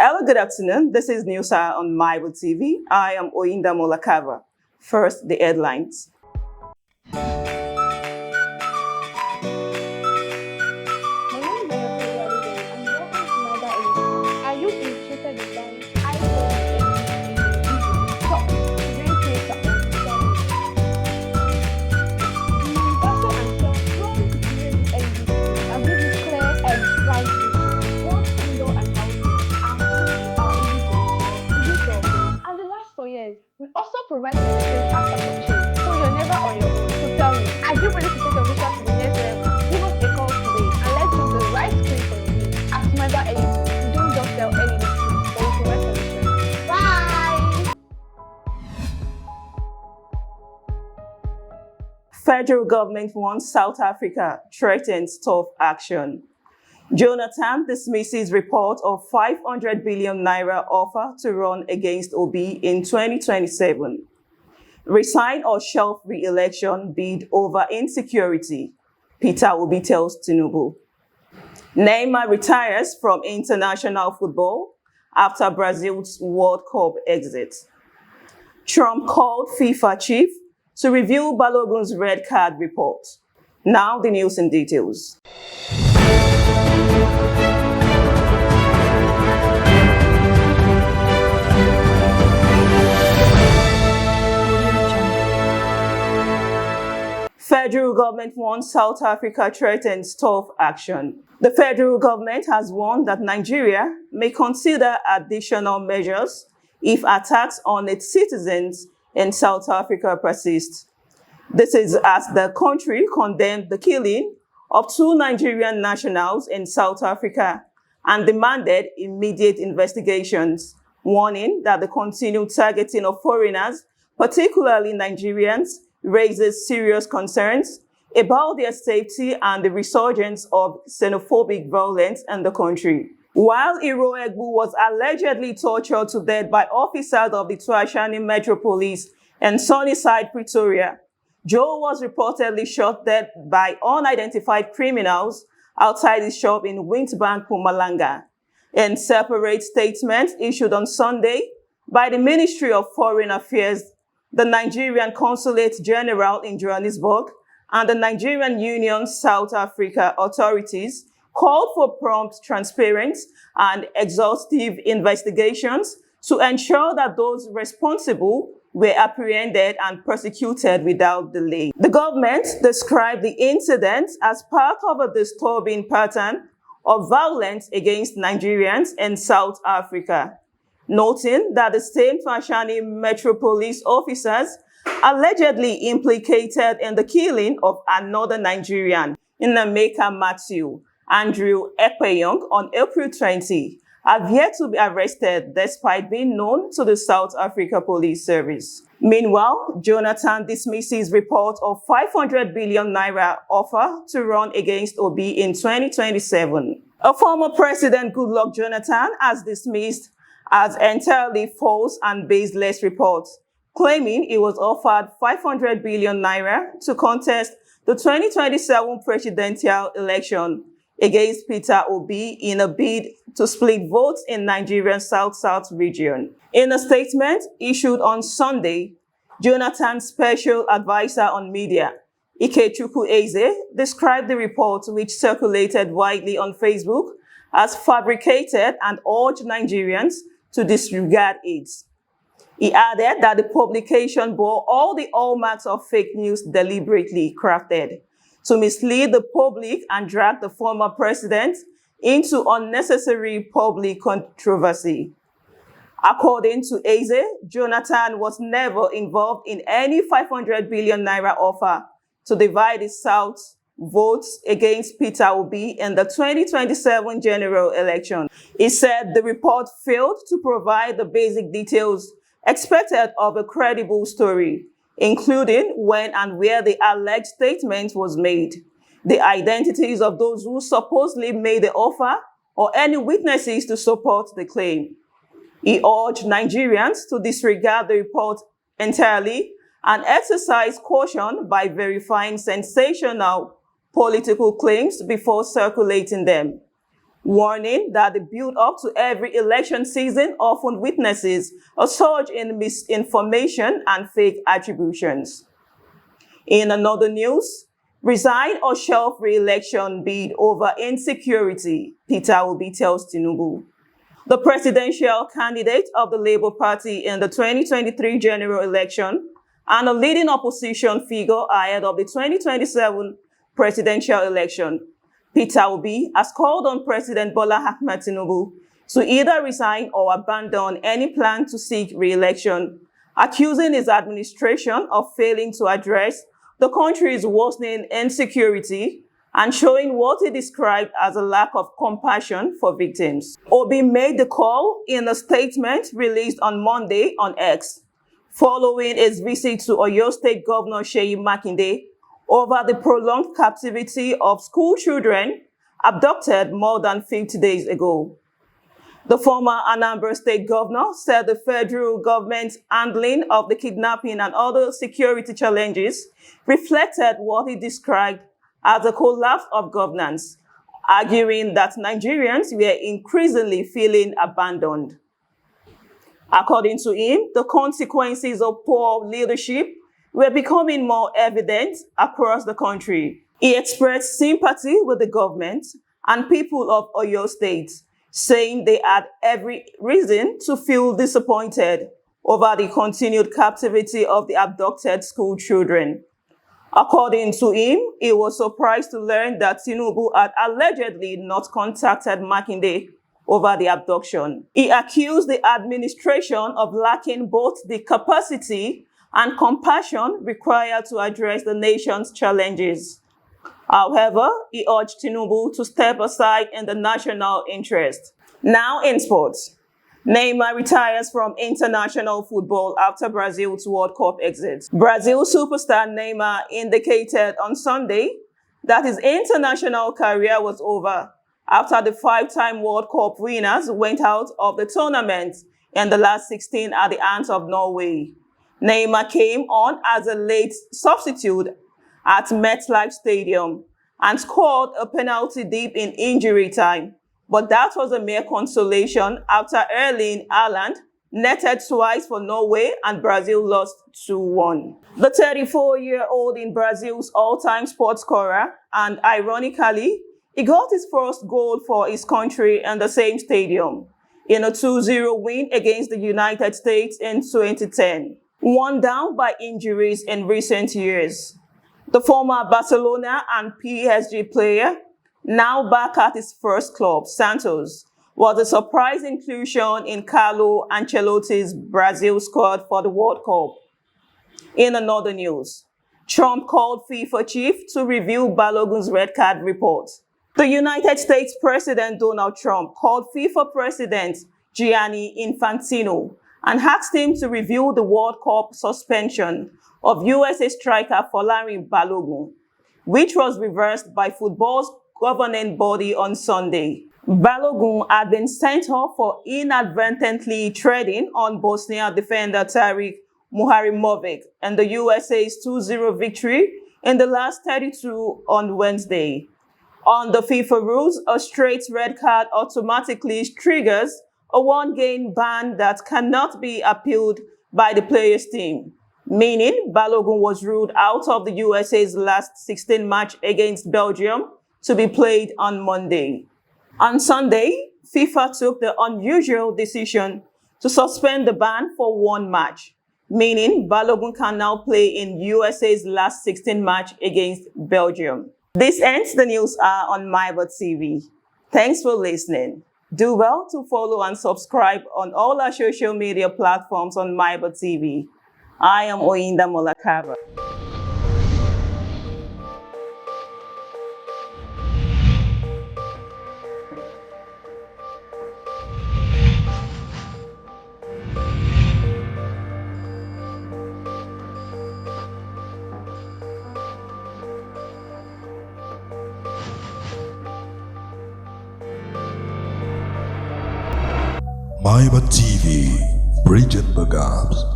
Hello, good afternoon. This is News Hour on MYBA TV. I am OYINDAMOLA CARVER. First, the headlines. Are you interested in buying iPhone 8? So, today create your own also answer from the create LED and give you clear and bright vision. Both indoor and outdoor are easy and they last for years. We also provide services after purchase, so you're never on your own. So tell me, are you ready to take your vision to the next level? Give us a call today and let's choose the right screen for your needs. At MYBA LED, we don't just sell LED, but we provide solutions. Bye! Federal government wants South Africa, threatens tough action. Jonathan dismisses report of 500 billion naira offer to run against Obi in 2027. Resign or shelf re-election bid over insecurity, Peter Obi tells Tinubu. Neymar retires from international football after Brazil's World Cup exit. Trump called FIFA chief to review Balogun's red card report. Now the news in details. Federal government warns South Africa threatens tough action. The federal government has warned that Nigeria may consider additional measures if attacks on its citizens in South Africa persist. This is as the country condemned the killing of 2 Nigerian nationals in South Africa and demanded immediate investigations, warning that the continued targeting of foreigners, particularly Nigerians, raises serious concerns about their safety and the resurgence of xenophobic violence in the country. While Iroegbu was allegedly tortured to death by officers of the Tuashani Metro Police in Sunnyside, Pretoria, Joe was reportedly shot dead by unidentified criminals outside his shop in Windbank, Mpumalanga. In separate statements issued on Sunday by the Ministry of Foreign Affairs, the Nigerian Consulate General in Johannesburg, and the Nigerian Union South Africa authorities called for prompt, transparent, and exhaustive investigations to ensure that those responsible were apprehended and prosecuted without delay. The government described the incident as part of a disturbing pattern of violence against Nigerians in South Africa, noting that the same Tuashani Metro Police officers allegedly implicated in the killing of another Nigerian, Nnameka Matthew Andrew Ekpeyong, on April 20, have yet to be arrested despite being known to the South Africa Police Service. Meanwhile, Jonathan dismisses report of 500 billion naira offer to run against Obi in 2027. A former President Goodluck Jonathan has dismissed as entirely false and baseless reports, claiming he was offered 500 billion naira to contest the 2027 presidential election against Peter Obi in a bid to split votes in Nigeria's South-South region. In a statement issued on Sunday, Jonathan's special advisor on media, Ikechukwu Eze, described the report, which circulated widely on Facebook, as fabricated and urged Nigerians to disregard it. He added that the publication bore all the hallmarks of fake news deliberately crafted to mislead the public and drag the former president into unnecessary public controversy. According to Eze, Jonathan was never involved in any 500 billion naira offer to divide the South votes against Peter Obi in the 2027 general election. He said the report failed to provide the basic details expected of a credible story, including when and where the alleged statement was made, the identities of those who supposedly made the offer, or any witnesses to support the claim. He urged Nigerians to disregard the report entirely and exercise caution by verifying sensational political claims before circulating them. warning that the build-up to every election season often witnesses a surge in misinformation and fake attributions. In another news, resign or shelf re-election bid over insecurity, Peter Obi tells Tinubu. The presidential candidate of the Labour Party in the 2023 general election and a leading opposition figure ahead of the 2027 presidential election, Peter Obi has called on President Bola Ahmed Tinubu to either resign or abandon any plan to seek re-election, accusing his administration of failing to address the country's worsening insecurity and showing what he described as a lack of compassion for victims. Obi made the call in a statement released on Monday on X, following his visit to Oyo State Governor Seyi Makinde over the prolonged captivity of school children abducted more than 50 days ago. The former Anambra State Governor said the federal government's handling of the kidnapping and other security challenges reflected what he described as a collapse of governance, arguing that Nigerians were increasingly feeling abandoned. According to him, the consequences of poor leadership were becoming more evident across the country. He expressed sympathy with the government and people of Oyo State, saying they had every reason to feel disappointed over the continued captivity of the abducted school children. According to him, he was surprised to learn that Tinubu had allegedly not contacted Makinde over the abduction. He accused the administration of lacking both the capacity and compassion required to address the nation's challenges. However, he urged Tinubu to step aside in the national interest. Now in sports. Neymar retires from international football after Brazil's World Cup exit. Brazil superstar Neymar indicated on Sunday that his international career was over after the five-time World Cup winners went out of the tournament in the last 16 at the hands of Norway. Neymar came on as a late substitute at MetLife Stadium and scored a penalty deep in injury time. But that was a mere consolation after Erling Haaland netted twice for Norway and Brazil lost 2-1. The 34-year-old in Brazil's all-time sports scorer, and ironically, he got his first goal for his country in the same stadium in a 2-0 win against the United States in 2010. Worn down by injuries in recent years, the former Barcelona and PSG player, now back at his first club, Santos, was a surprise inclusion in Carlo Ancelotti's Brazil squad for the World Cup. In another news, Trump called FIFA chief to review Balogun's red card report. The United States President Donald Trump called FIFA President Gianni Infantino and asked him to review the World Cup suspension of USA striker Folarin Balogun, which was reversed by football's governing body on Sunday. Balogun had been sent off for inadvertently treading on Bosnia defender Tariq Muharimovic in the USA's 2-0 victory in the last 32 on Wednesday. On the FIFA rules, a straight red card automatically triggers a one-game ban that cannot be appealed by the player's team, meaning Balogun was ruled out of the USA's last 16 match against Belgium to be played on Monday. On Sunday, FIFA took the unusual decision to suspend the ban for one match, meaning Balogun can now play in USA's last 16 match against Belgium. This ends the news hour on MYBA TV. Thanks for listening. Do well to follow and subscribe on all our social media platforms on MYBA TV. I am OYINDAMOLA CARVER. MYBA TV, bridging the gaps.